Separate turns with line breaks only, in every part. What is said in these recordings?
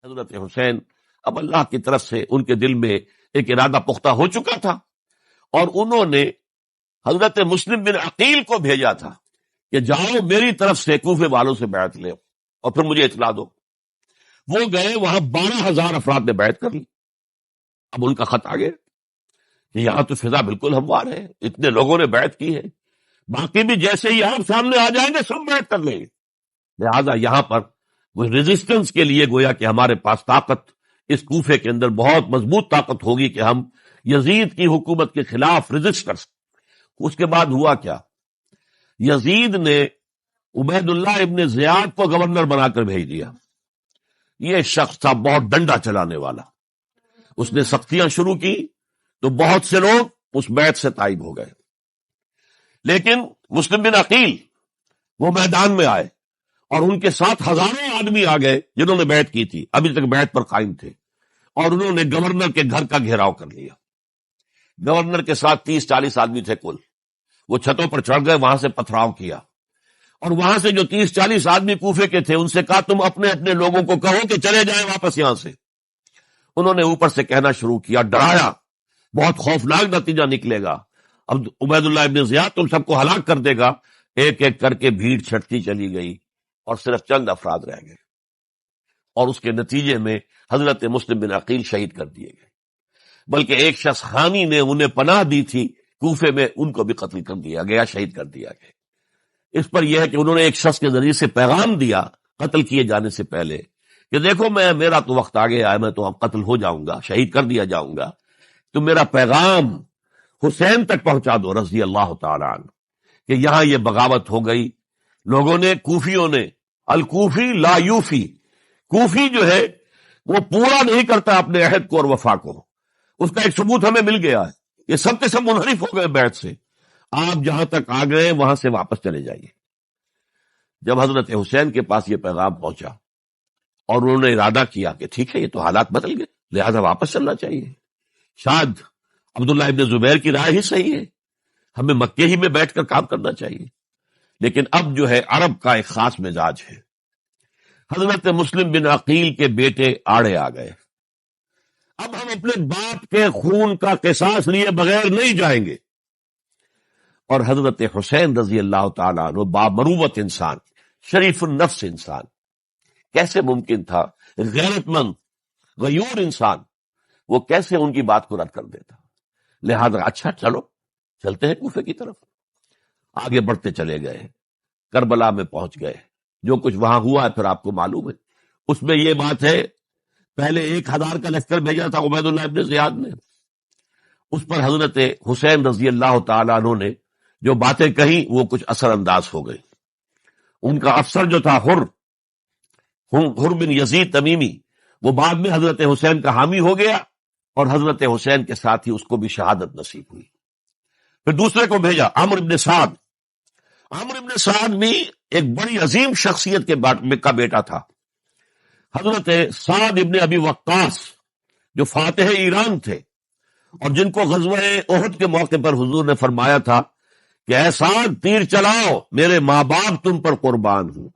حضرت حسین اب اللہ کی طرف سے ان کے دل میں ایک ارادہ پختہ ہو چکا تھا، اور انہوں نے حضرت مسلم بن عقیل کو بھیجا تھا کہ جاؤ میری طرف سے کوفے والوں سے بیعت لے اور پھر مجھے اطلاع دو۔ وہ گئے، وہاں 12,000 افراد نے بیعت کر لی۔ اب ان کا خط آ گیا کہ یہاں تو فضا بالکل ہموار ہے، اتنے لوگوں نے بیعت کی ہے، باقی بھی جیسے ہی آپ سامنے آ جائیں گے سب بیعت کر لیں گے۔ لہٰذا یہاں پر وہ ریزسٹنس کے لیے گویا کہ ہمارے پاس طاقت اس کوفے کے اندر بہت مضبوط طاقت ہوگی کہ ہم یزید کی حکومت کے خلاف ریزسٹ کر سکیں۔ اس کے بعد ہوا کیا؟ یزید نے عبید اللہ ابن زیاد کو گورنر بنا کر بھیج دیا۔ یہ شخص تھا بہت ڈنڈا چلانے والا، اس نے سختیاں شروع کی تو بہت سے لوگ اس بیعت سے تائب ہو گئے، لیکن مسلم بن عقیل وہ میدان میں آئے اور ان کے ساتھ ہزاروں آدمی آ گئے جنہوں نے بیعت کی تھی، ابھی تک بیعت پر قائم تھے، اور انہوں نے گورنر کے گھر کا گھیراؤ کر لیا۔ گورنر کے ساتھ 30-40 آدمی تھے کل، وہ چھتوں پر چڑھ گئے، وہاں سے پتھراؤ کیا، اور وہاں سے جو 30-40 آدمی کوفے کے تھے ان سے کہا تم اپنے اپنے لوگوں کو کہو کہ چلے جائیں واپس یہاں سے۔ انہوں نے اوپر سے کہنا شروع کیا، ڈرایا، بہت خوفناک نتیجہ نکلے گا، اب عبید اللہ ابن زیاد تم سب کو ہلاک کر دے گا۔ ایک ایک کر کے بھیڑ چھٹتی چلی گئی اور صرف چند افراد رہ گئے، اور اس کے نتیجے میں حضرت مسلم بن عقیل شہید کر دیے گئے، بلکہ ایک شخص خانی نے انہیں پناہ دی تھی کوفے میں، ان کو بھی قتل کر دیا گیا، شہید کر دیا گیا۔ اس پر یہ ہے کہ انہوں نے ایک شخص کے ذریعے سے پیغام دیا قتل کیے جانے سے پہلے کہ دیکھو میرا تو وقت آ گیا ہے، میں تو اب قتل ہو جاؤں گا، شہید کر دیا جاؤں گا، تو میرا پیغام حسین تک پہنچا دو رضی اللہ تعالی عنہ کہ یہاں یہ بغاوت ہو گئی۔ لوگوں نے، کوفیوں نے، الکوفی لا یوفی، کوفی جو ہے وہ پورا نہیں کرتا اپنے عہد کو اور وفا کو، اس کا ایک ثبوت ہمیں مل گیا ہے، یہ سب کے سب منحرف ہو گئے بیعت سے، آپ جہاں تک آ گئے وہاں سے واپس چلے جائیے۔ جب حضرت حسین کے پاس یہ پیغام پہنچا اور انہوں نے ارادہ کیا کہ ٹھیک ہے یہ تو حالات بدل گئے، لہذا واپس چلنا چاہیے، شاید عبداللہ ابن زبیر کی رائے ہی صحیح ہے، ہمیں مکے ہی میں بیٹھ کر کام کرنا چاہیے، لیکن اب جو ہے عرب کا ایک خاص مزاج ہے۔ حضرت مسلم بن عقیل کے بیٹے آڑے آ گئے، اب ہم اپنے باپ کے خون کا قصاص لیے بغیر نہیں جائیں گے، اور حضرت حسین رضی اللہ تعالیٰ عنہ بامروت انسان، شریف النفس انسان، کیسے ممکن تھا غیرت مند غیور انسان وہ کیسے ان کی بات کو رد کر دیتا؟ لہذا اچھا چلو چلتے ہیں کوفے کی طرف۔ آگے بڑھتے چلے گئے، کربلا میں پہنچ گئے، جو کچھ وہاں ہوا ہے پھر آپ کو معلوم ہے۔ اس میں یہ بات ہے پہلے 1,000 کا لشکر بھیجا تھا عبید اللہ ابن زیاد نے، اس پر حضرت حسین رضی اللہ تعالیٰ عنہ نے جو باتیں کہیں وہ کچھ اثر انداز ہو گئی۔ ان کا افسر جو تھا حر بن یزید تمیمی، وہ بعد میں حضرت حسین کا حامی ہو گیا، اور حضرت حسین کے ساتھ ہی اس کو بھی شہادت نصیب ہوئی۔ پھر دوسرے کو بھیجا عمرو بن سعد۔ عمرو بن سعد بھی ایک بڑی عظیم شخصیت کا بیٹا تھا، حضرت سعد ابن ابی وقاص جو فاتح ایران تھے، اور جن کو غزوہ احد کے موقع پر حضور نے فرمایا تھا کہ اے سعد تیر چلاؤ، میرے ماں باپ تم پر قربان ہوں۔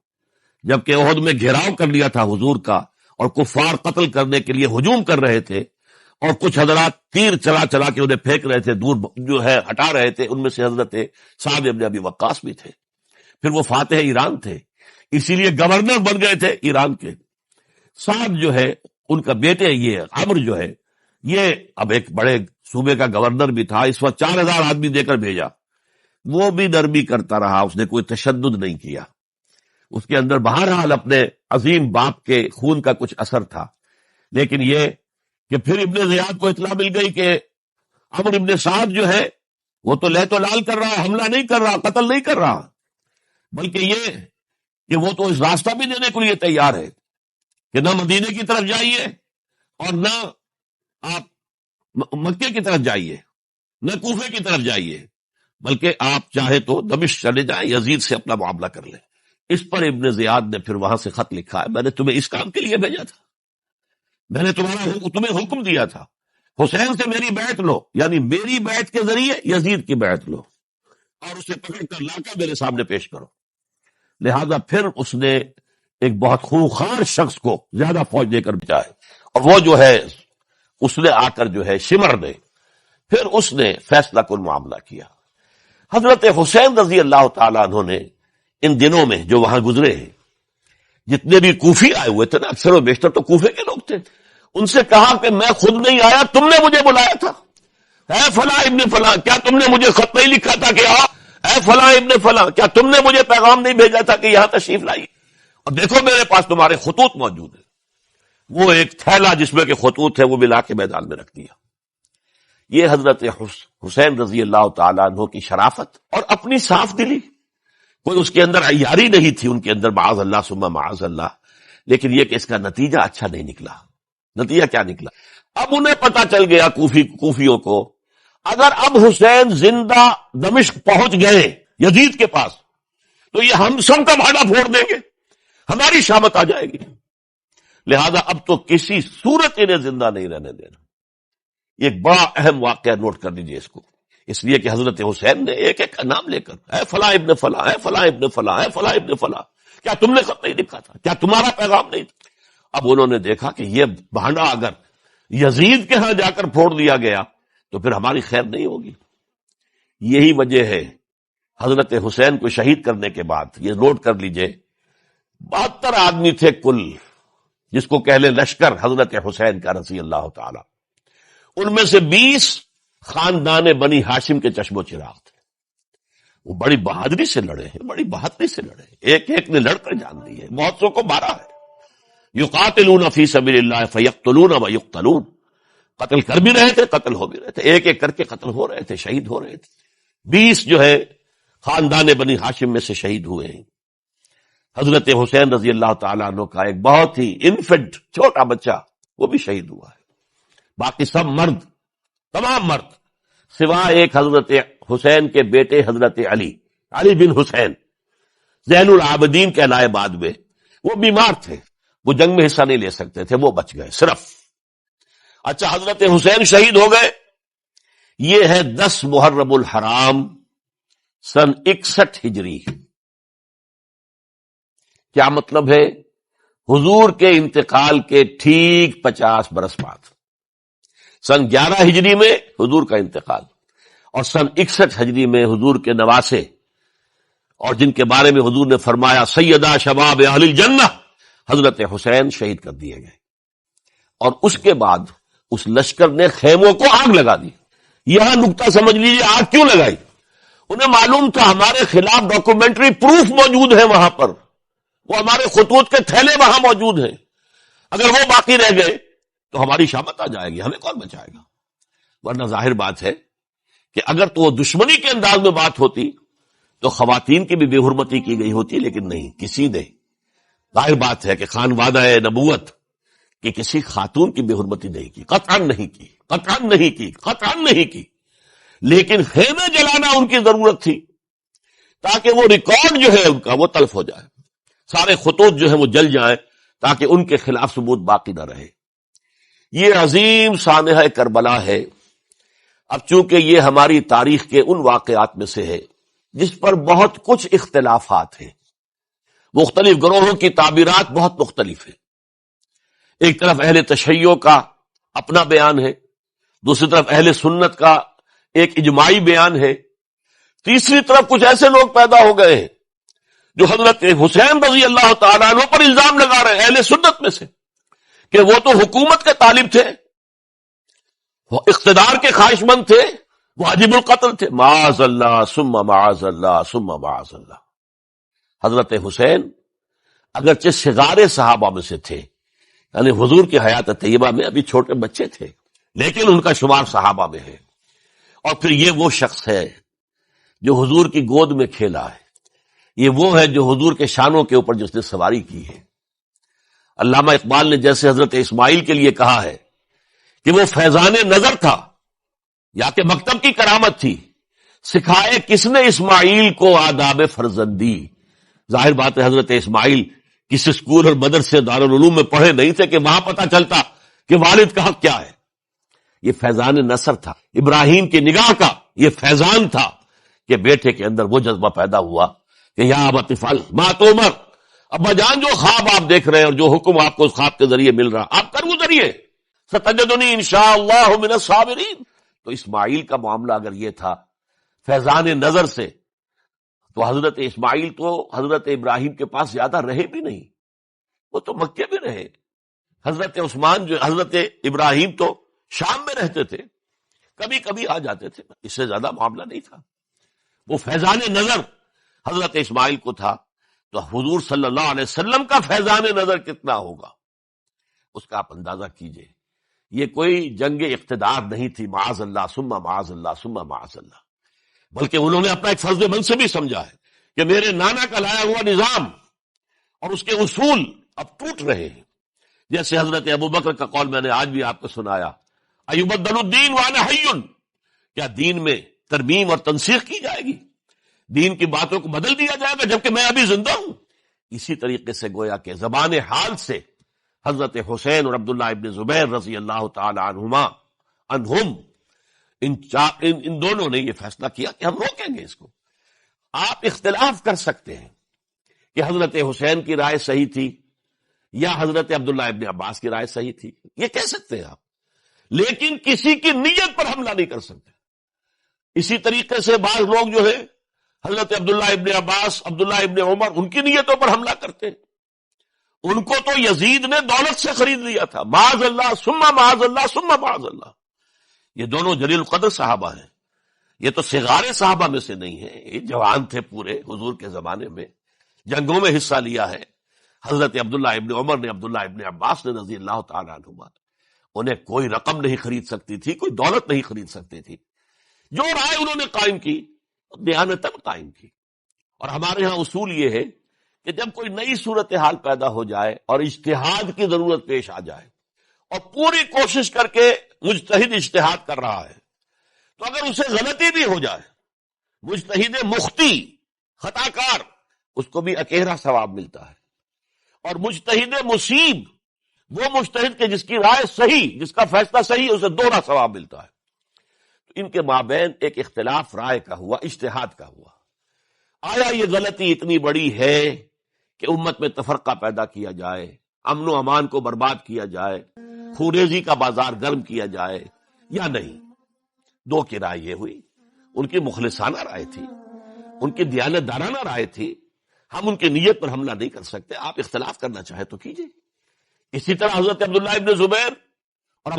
جبکہ احد میں گھیراؤ کر لیا تھا حضور کا، اور کفار قتل کرنے کے لیے ہجوم کر رہے تھے، اور کچھ حضرات تیر چلا چلا کے انہیں پھینک رہے تھے، دور جو ہے ہٹا رہے تھے، ان میں سے حضرت سعد ابن ابی وقاص بھی تھے۔ پھر وہ فاتح ایران تھے، اسی لیے گورنر بن گئے تھے ایران کے۔ سعد جو ہے ان کا بیٹے، یہ عمرو جو ہے یہ اب ایک بڑے صوبے کا گورنر بھی تھا، اس وقت 4,000 آدمی دے کر بھیجا، وہ بھی نرمی کرتا رہا، اس نے کوئی تشدد نہیں کیا، اس کے اندر بہرحال اپنے عظیم باپ کے خون کا کچھ اثر تھا۔ لیکن یہ کہ پھر ابن زیاد کو اطلاع مل گئی کہ عمرو ابن سعد جو ہے وہ تو لے تو لال کر رہا، حملہ نہیں کر رہا، قتل نہیں کر رہا، بلکہ یہ کہ وہ تو اس راستہ بھی دینے کے لیے تیار ہے کہ نہ مدینے کی طرف جائیے اور نہ آپ مکے کی طرف جائیے، نہ کوفے کی طرف جائیے، بلکہ آپ چاہے تو دمشق چلے جائیں، یزید سے اپنا معاملہ کر لیں۔ اس پر ابن زیاد نے پھر وہاں سے خط لکھا ہے، میں نے تمہیں اس کام کے لیے بھیجا تھا، میں نے تمہیں حکم دیا تھا حسین سے میری بیعت لو، یعنی میری بیعت کے ذریعے یزید کی بیعت لو، اور اسے پکڑ کر لا کر میرے سامنے پیش کرو۔ لہذا پھر اس نے ایک بہت خونخوار شخص کو زیادہ فوج دے کر بچائے، اور وہ جو ہے اس نے آ کر جو ہے شمر نے پھر اس نے فیصلہ کن معاملہ کیا۔ حضرت حسین رضی اللہ تعالیٰ عنہ نے ان دنوں میں جو وہاں گزرے ہیں، جتنے بھی کوفی آئے ہوئے تھے نا، اکثر و بیشتر تو کوفے کے لوگ تھے، ان سے کہا کہ میں خود نہیں آیا، تم نے مجھے بلایا تھا، اے فلاں ابن فلاں، کیا تم نے مجھے خط نہیں لکھا تھا کہ اے فلاں ابن فلاں، کیا تم نے مجھے پیغام نہیں بھیجا تھا کہ یہاں تشریف لائی؟ اور دیکھو میرے پاس تمہارے خطوط موجود ہیں۔ وہ ایک تھیلا جس میں کہ خطوط ہے وہ بھی لا کے میدان میں رکھ دیا۔ یہ حضرت حسین رضی اللہ تعالیٰ عنہ کی شرافت اور اپنی صاف دلی، کوئی اس کے اندر عیاری نہیں تھی ان کے اندر، معاذ اللہ ثم معاذ اللہ، لیکن یہ کہ اس کا نتیجہ اچھا نہیں نکلا۔ نتیجہ کیا نکلا؟ اب انہیں پتا چل گیا کوفیوں کو، اگر اب حسین زندہ دمشق پہنچ گئے یزید کے پاس تو یہ ہم سب کا بھاڑا پھوڑ دیں گے، ہماری شامت آ جائے گی، لہذا اب تو کسی صورت انہیں زندہ نہیں رہنے دینا۔ یہ ایک بڑا اہم واقعہ، نوٹ کر لیجیے اس کو، اس لیے کہ حضرت حسین نے ایک ایک کا نام لے کر اے فلاں ابن فلاں، اے فلاں ابن فلاں، اے فلاں ابن فلاں، کیا تم نے خط نہیں لکھا تھا؟ کیا تمہارا پیغام نہیں تھا؟ اب انہوں نے دیکھا کہ یہ بھانڈا اگر یزید کے ہاں جا کر پھوڑ دیا گیا تو پھر ہماری خیر نہیں ہوگی۔ یہی وجہ ہے حضرت حسین کو شہید کرنے کے بعد، یہ نوٹ کر لیجئے، 72 آدمی تھے کل، جس کو کہہ لیں لشکر حضرت حسین کا رضی اللہ تعالی، ان میں سے 20 خاندان بنی ہاشم کے چشم و چراغ تھے۔ وہ بڑی بہادری سے لڑے ہیں، بڑی بہادری سے لڑے ہیں، ایک ایک نے لڑ کر جان دی ہے، بہت سو کو مارا ہے۔ یقاتلون فی سبیل اللہ فیقتلون ویقتلون، قتل کر بھی رہے تھے، قتل ہو بھی رہے تھے، ایک ایک کر کے قتل ہو رہے تھے، شہید ہو رہے تھے۔ 20 جو ہے خاندان بنی ہاشم میں سے شہید ہوئے ہیں۔ حضرت حسین رضی اللہ تعالیٰ عنہ کا ایک بہت ہی انفنٹ چھوٹا بچہ وہ بھی شہید ہوا ہے۔ باقی سب مرد، تمام مرد، سوائے ایک حضرت حسین کے بیٹے حضرت علی بن حسین زین العابدین کہلائے بعد میں، وہ بیمار تھے، وہ جنگ میں حصہ نہیں لے سکتے تھے، وہ بچ گئے صرف۔ اچھا، حضرت حسین شہید ہو گئے، یہ ہے 10 محرم الحرام سن 61 ہجری۔ کیا مطلب ہے؟ حضور کے انتقال کے ٹھیک 50 برس بعد، سن 11 ہجری میں حضور کا انتقال، اور سن 61 ہجری میں حضور کے نواسے، اور جن کے بارے میں حضور نے فرمایا سیدہ شباب اہل الجنہ، حضرت حسین شہید کر دیے گئے۔ اور اس کے بعد اس لشکر نے خیموں کو آگ لگا دی۔ یہاں نقطہ سمجھ لیجیے، آگ کیوں لگائی؟ انہیں معلوم تھا ہمارے خلاف ڈاکومنٹری پروف موجود ہے وہاں پر، وہ ہمارے خطوط کے تھیلے وہاں موجود ہیں، اگر وہ باقی رہ گئے تو ہماری شامت آ جائے گی، ہمیں کون بچائے گا؟ ورنہ ظاہر بات ہے کہ اگر تو وہ دشمنی کے انداز میں بات ہوتی تو خواتین کی بھی بے حرمتی کی گئی ہوتی، لیکن نہیں، کسی نے، ظاہر بات ہے کہ خانوادہ نبوت کہ کسی خاتون کی بے حرمتی نہیں کی، قطعاً نہیں کی، قطعاً نہیں کی، قطعاً نہیں کی، لیکن خیمے جلانا ان کی ضرورت تھی تاکہ وہ ریکارڈ جو ہے ان کا وہ تلف ہو جائے، سارے خطوط جو ہیں وہ جل جائیں تاکہ ان کے خلاف ثبوت باقی نہ رہے۔ یہ عظیم سانحہ کربلا ہے۔ اب چونکہ یہ ہماری تاریخ کے ان واقعات میں سے ہے جس پر بہت کچھ اختلافات ہیں، مختلف گروہوں کی تعبیرات بہت مختلف ہیں۔ ایک طرف اہل تشیع کا اپنا بیان ہے، دوسری طرف اہل سنت کا ایک اجماعی بیان ہے، تیسری طرف کچھ ایسے لوگ پیدا ہو گئے ہیں جو حضرت حسین رضی اللہ تعالیٰ عنہ پر الزام لگا رہے ہیں، اہل سنت میں سے، کہ وہ تو حکومت کے طالب تھے، وہ اقتدار کے خواہش مند تھے، واجب القتل تھے۔ معاذ اللہ ثم معاذ اللہ ثم معاذ اللہ۔ حضرت حسین اگرچہ صغار صحابہ میں سے تھے، یعنی حضور کی حیات طیبہ میں ابھی چھوٹے بچے تھے، لیکن ان کا شمار صحابہ میں ہے۔ اور پھر یہ وہ شخص ہے جو حضور کی گود میں کھیلا ہے، یہ وہ ہے جو حضور کے شانوں کے اوپر جس نے سواری کی ہے۔ علامہ اقبال نے جیسے حضرت اسماعیل کے لیے کہا ہے کہ وہ فیضان نظر تھا یا کہ مکتب کی کرامت تھی، سکھائے کس نے اسماعیل کو آداب فرزندی۔ ظاہر بات ہے حضرت اسماعیل کسی اسکول اور مدرسے دارالعلوم میں پڑھے نہیں تھے کہ وہاں پتہ چلتا کہ والد کا حق کیا ہے۔ یہ فیضان نصر تھا، ابراہیم کی نگاہ کا یہ فیضان تھا کہ بیٹے کے اندر وہ جذبہ پیدا ہوا کہ یا ابت افعل ما تؤمر، ابا جان جو خواب آپ دیکھ رہے ہیں اور جو حکم آپ کو اس خواب کے ذریعے مل رہا آپ کر گزریے، ستجدنی انشاءاللہ من الصابرین۔ تو اسماعیل کا معاملہ اگر یہ تھا فیضان نظر سے، تو حضرت اسماعیل تو حضرت ابراہیم کے پاس زیادہ رہے بھی نہیں، وہ تو مکے میں رہے۔ حضرت عثمان جو حضرت ابراہیم تو شام میں رہتے تھے، کبھی کبھی آ جاتے تھے، اس سے زیادہ معاملہ نہیں تھا۔ وہ فیضان نظر حضرت اسماعیل کو تھا، تو حضور صلی اللہ علیہ وسلم کا فیضان نظر کتنا ہوگا اس کا آپ اندازہ کیجئے۔ یہ کوئی جنگ اقتدار نہیں تھی، معاذ اللہ ثم معاذ اللہ ثم معاذ اللہ، بلکہ انہوں نے اپنا ایک فرض منصبی سمجھا ہے کہ میرے نانا کا لایا ہوا نظام اور اس کے اصول اب ٹوٹ رہے ہیں۔ جیسے حضرت ابوبکر کا قول میں نے آج بھی آپ کو سنایا، ایبدل الدین وانا حی، کیا دین میں ترمیم اور تنسیخ کی جائے گی، دین کی باتوں کو بدل دیا جائے گا جبکہ میں ابھی زندہ ہوں؟ اسی طریقے سے گویا کہ زبان حال سے حضرت حسین اور عبداللہ ابن زبیر رضی اللہ تعالی عنہم ان دونوں نے یہ فیصلہ کیا کہ ہم روکیں گے اس کو۔ آپ اختلاف کر سکتے ہیں کہ حضرت حسین کی رائے صحیح تھی یا حضرت عبداللہ ابن عباس کی رائے صحیح تھی، یہ کہہ سکتے ہیں آپ، لیکن کسی کی نیت پر حملہ نہیں کر سکتے۔ اسی طریقے سے بعض لوگ جو ہے حضرت عبداللہ ابن عباس، عبداللہ ابن عمر، ان کی نیتوں پر حملہ کرتے ہیں۔ ان کو تو یزید نے دولت سے خرید لیا تھا، معاذ اللہ ثم معاذ اللہ ثم معاذ اللہ۔ یہ دونوں جلیل القدر صحابہ ہیں، یہ تو صغار صحابہ میں سے نہیں ہیں، یہ جوان تھے پورے حضور کے زمانے میں، جنگوں میں حصہ لیا ہے۔ حضرت عبداللہ ابن عمر نے، عبداللہ ابن عباس نے رضی اللہ تعالیٰ عنہما، انہیں کوئی رقم نہیں خرید سکتی تھی، کوئی دولت نہیں خرید سکتی تھی۔ جو رائے انہوں نے قائم کی دیانتاً قائم کی۔ اور ہمارے ہاں اصول یہ ہے کہ جب کوئی نئی صورتحال پیدا ہو جائے اور اجتہاد کی ضرورت پیش آ جائے اور پوری کوشش کر کے مجتہد اجتہاد کر رہا ہے، تو اگر اسے غلطی بھی ہو جائے، مجتہد مخطی خطا کار، اس کو بھی اکیرا ثواب ملتا ہے، اور مجتہد مصیب وہ مجتہد کے جس کی رائے صحیح، جس کا فیصلہ صحیح، اسے دوہرا ثواب ملتا ہے۔ تو ان کے مابین ایک اختلاف رائے کا ہوا، اجتہاد کا ہوا۔ آیا یہ غلطی اتنی بڑی ہے کہ امت میں تفرقہ پیدا کیا جائے، امن و امان کو برباد کیا جائے، خوریزی کا بازار گرم کیا جائے، یا نہیں؟ دو کی رائے یہ ہوئی، ان کی مخلصانہ رائے تھی، ان کی دیانت دارانہ رائے تھی، ہم ان کی نیت پر حملہ نہیں کر سکتے، آپ اختلاف کرنا چاہے تو کیجئے۔ اسی طرح حضرت عبداللہ ابن زبیر اور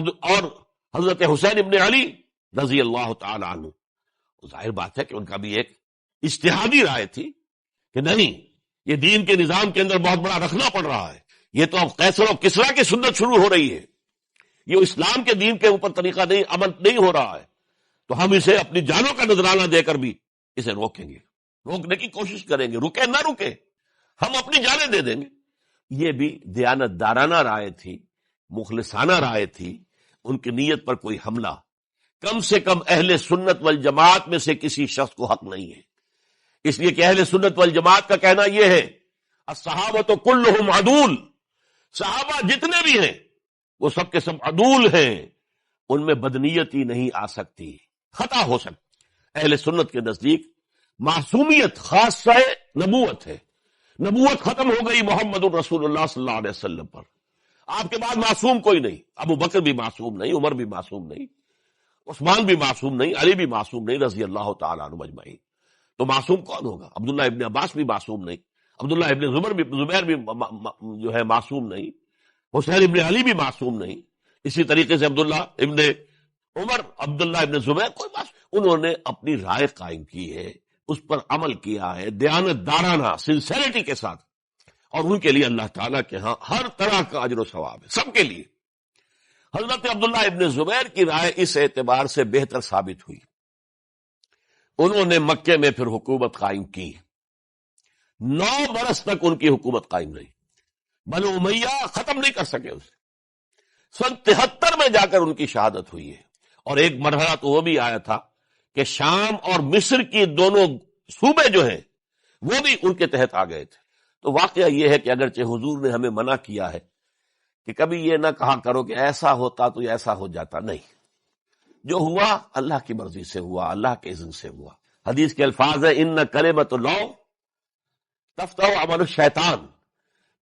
حضرت حسین ابن علی رضی اللہ تعالی عنہ، ظاہر بات ہے کہ ان کا بھی ایک اجتہادی رائے تھی کہ نہیں، یہ دین کے نظام کے اندر بہت بڑا رکھنا پڑ رہا ہے، یہ تو اب قیصر و کسریٰ کی سنت شروع ہو رہی ہے، یہ اسلام کے دین کے اوپر طریقہ نہیں، عمل نہیں ہو رہا ہے، تو ہم اسے اپنی جانوں کا نذرانہ دے کر بھی اسے روکیں گے، روکنے کی کوشش کریں گے، رکے نہ رکے ہم اپنی جانیں دے دیں گے۔ یہ بھی دیانت دارانہ رائے تھی، مخلصانہ رائے تھی، ان کی نیت پر کوئی حملہ کم سے کم اہل سنت والجماعت میں سے کسی شخص کو حق نہیں ہے۔ اس لیے کہ اہل سنت والجماعت کا کہنا یہ ہے، الصحابۃ کلہم عدول، صحابہ جتنے بھی ہیں وہ سب کے سب عدول ہیں، ان میں بدنیتی نہیں آ سکتی، خطا ہو سکتی۔ اہل سنت کے نزدیک معصومیت خاصہ نبوت ہے، نبوت ختم ہو گئی محمد الرسول اللہ صلی اللہ علیہ وسلم پر، آپ کے بعد معصوم کوئی نہیں، ابو بکر بھی معصوم نہیں، عمر بھی معصوم نہیں، عثمان بھی معصوم نہیں، علی بھی معصوم نہیں رضی اللہ تعالیٰ عنہ اجمعین۔ تو معصوم کون ہوگا؟ عبداللہ ابن عباس بھی معصوم نہیں، عبداللہ ابن زبیر بھی جو ہے معصوم نہیں، حسین ابن علی بھی معصوم نہیں، اسی طریقے سے عبداللہ ابن عمر، عبداللہ ابن زبیر، کوئی معصوم۔ انہوں نے اپنی رائے قائم کی ہے، اس پر عمل کیا ہے دیانت دارانہ سنسیریٹی کے ساتھ، اور ان کے لیے اللہ تعالیٰ کے ہاں ہر طرح کا اجر و ثواب ہے، سب کے لیے۔ حضرت عبداللہ ابن زبیر کی رائے اس اعتبار سے بہتر ثابت ہوئی، انہوں نے مکے میں پھر حکومت قائم کی، 9 برس تک ان کی حکومت قائم رہی، بنو امیہ ختم نہیں کر سکے اسے۔ سن 73 میں جا کر ان کی شہادت ہوئی ہے، اور ایک مرحلہ تو وہ بھی آیا تھا کہ شام اور مصر کی دونوں صوبے جو ہیں وہ بھی ان کے تحت آ گئے تھے۔ تو واقعہ یہ ہے کہ اگرچہ حضور نے ہمیں منع کیا ہے کہ کبھی یہ نہ کہا کرو کہ ایسا ہوتا تو ایسا ہو جاتا، نہیں، جو ہوا اللہ کی مرضی سے ہوا، اللہ کے اذن سے ہوا۔ حدیث کے الفاظ ہیں، ان کلمۃ اللہ تفتح عمل الشیطان،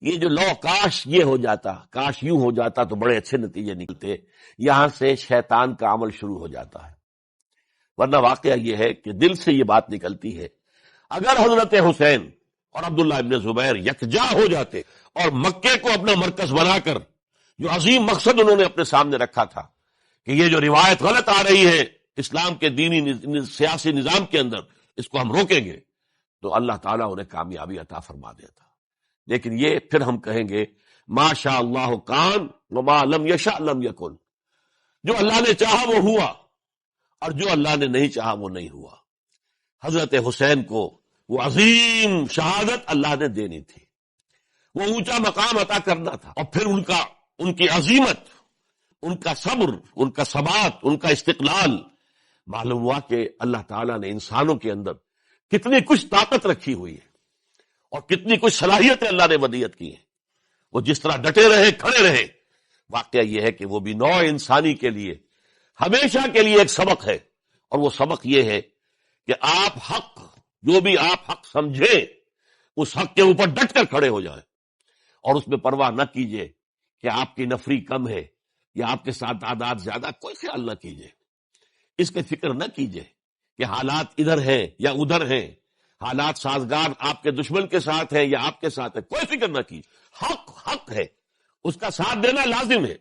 یہ جو لو کاش یہ ہو جاتا، کاش یوں ہو جاتا تو بڑے اچھے نتیجے نکلتے، یہاں سے شیطان کا عمل شروع ہو جاتا ہے۔ ورنہ واقعہ یہ ہے کہ دل سے یہ بات نکلتی ہے، اگر حضرت حسین اور عبداللہ ابن زبیر یکجا ہو جاتے اور مکے کو اپنا مرکز بنا کر جو عظیم مقصد انہوں نے اپنے سامنے رکھا تھا کہ یہ جو روایت غلط آ رہی ہے اسلام کے دینی سیاسی نظام کے اندر، اس کو ہم روکیں گے، تو اللہ تعالیٰ انہیں کامیابی عطا فرما دیتا۔ لیکن یہ پھر ہم کہیں گے ما شاء اللہ کان وما لم یشاء لم یکن، جو اللہ نے چاہا وہ ہوا اور جو اللہ نے نہیں چاہا وہ نہیں ہوا۔ حضرت حسین کو وہ عظیم شہادت اللہ نے دینی تھی، وہ اونچا مقام عطا کرنا تھا، اور پھر ان کی عظیمت، ان کا صبر، ان کا ثبات، ان کا استقلال، معلوم ہوا کہ اللہ تعالیٰ نے انسانوں کے اندر کتنی کچھ طاقت رکھی ہوئی ہے اور کتنی کچھ صلاحیتیں اللہ نے ودیعت کی ہیں۔ وہ جس طرح ڈٹے رہے، کھڑے رہے، واقعہ یہ ہے کہ وہ بھی نوع انسانی کے لیے ہمیشہ کے لیے ایک سبق ہے، اور وہ سبق یہ ہے کہ آپ حق، جو بھی آپ حق سمجھیں اس حق کے اوپر ڈٹ کر کھڑے ہو جائیں، اور اس میں پرواہ نہ کیجئے کہ آپ کی نفری کم ہے یا آپ کے ساتھ تعداد زیادہ، کوئی خیال نہ کیجئے، اس کی فکر نہ کیجئے کہ حالات ادھر ہیں یا ادھر ہیں، حالات سازگار آپ کے دشمن کے ساتھ ہیں یا آپ کے ساتھ ہے، کوئی فکر نہ کیجئے۔ حق ہے، اس کا ساتھ دینا لازم ہے،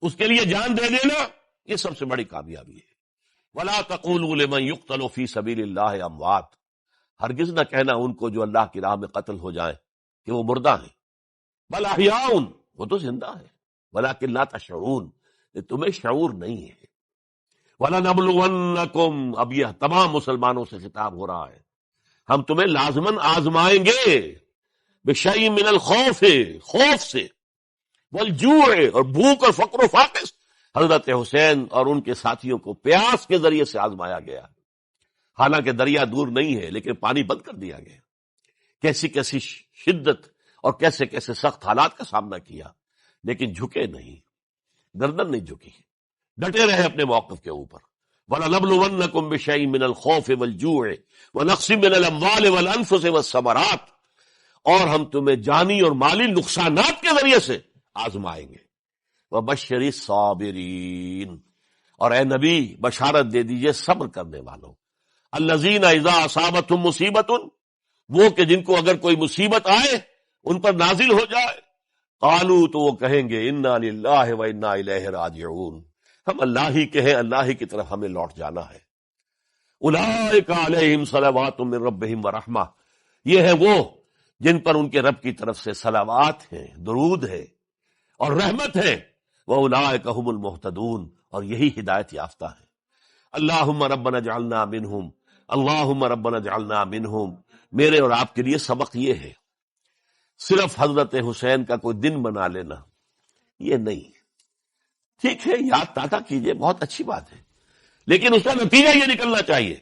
اس کے لیے جان دے دینا یہ سب سے بڑی کامیابی ہے۔ وَلَا تَقُولُوا لِمَن يُقْتَلُ فِي سَبِيلِ اللَّهِ أَمْوَاتٌ، ہرگز نہ کہنا ان کو جو اللہ کی راہ میں قتل ہو جائیں کہ وہ مردہ ہیں، بل احیاء، وہ تو زندہ ہے، ولیکن لا تشعرون، تمہیں شعور نہیں ہے۔ وَلَنَبْلُوَنَّكُمْ، اب یہ تمام مسلمانوں سے خطاب ہو رہا ہے، ہم تمہیں لازماً آزمائیں گے، بِشَيْءٍ مِّنَ الْخَوْفِ، خوف سے، وَالْجُوعِ، اور بھوک اور فقر و فاقے سے۔ حضرت حسین اور ان کے ساتھیوں کو پیاس کے ذریعے سے آزمایا گیا، حالانکہ دریا دور نہیں ہے لیکن پانی بند کر دیا گیا، کیسی کیسی شدت اور کیسے کیسے سخت حالات کا سامنا کیا، لیکن جھکے نہیں، گردن نہیں جھکی، ڈٹے رہے اپنے موقف کے اوپر۔ وَلَنَبْلُوَنَّكُمْ بِشَيْءٍ مِّنَ الْخَوْفِ وَالْجُوعِ وَنَقْصٍ مِّنَ الْأَمْوَالِ وَالْأَنفُسِ وَالثَّمَرَاتِ، اور ہم تمہیں جانی اور مالی نقصانات کے ذریعے سے آزمائیں گے۔ وَبَشِّرِ الصَّابِرِينَ، اور اے نبی بشارت دے دیجئے صبر کرنے والوں، الَّذِينَ إِذَا أَصَابَتْهُمْ مُصِيبَةٌ، وہ کہ جن کو اگر کوئی مصیبت آئے، ان پر نازل ہو جائے، قالوا، تو وہ کہیں گے اِنَّا لِلَّهِ وَإِنَّا إِلَيْهِ راجعون، ہم اللہ ہی کے ہیں، اللہ ہی کی طرف ہمیں لوٹ جانا ہے۔ أُولَئِكَ عَلَيْهِمْ صَلَوَاتٌ مِّن رَّبِّهِمْ وَرَحْمَةٌ، یہ ہیں وہ جن پر ان کے رب کی طرف سے صلوات ہیں، درود ہے اور رحمت ہے، وَأُولَئِكَ هُمُ الْمُهْتَدُونَ، اور یہی ہدایت یافتہ ہے۔ اللہم ربنا اجعلنا منہم، اللہم ربنا اجعلنا منہم، میرے اور آپ کے لیے سبق یہ ہے، صرف حضرت حسین کا کوئی دن بنا لینا یہ نہیں، ٹھیک ہے یاد تازہ کیجئے، بہت اچھی بات ہے، لیکن اس کا نتیجہ یہ نکلنا چاہیے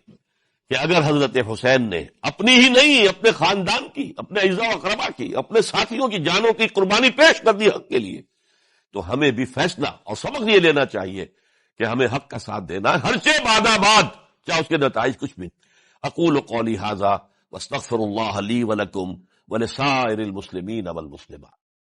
کہ اگر حضرت حسین نے اپنی ہی نہیں، اپنے خاندان کی، اپنے اعزاء و اقربا کی، اپنے ساتھیوں کی جانوں کی قربانی پیش کر دی حق کے لیے، تو ہمیں بھی فیصلہ اور سبق یہ لینا چاہیے کہ ہمیں حق کا ساتھ دینا ہے، ہر سے بعد چاہے اس کے نتائج کچھ بھی۔ اقول قولی ھذا واستغفر اللہ لی ولکم ولسائر المسلمین والمسلمات۔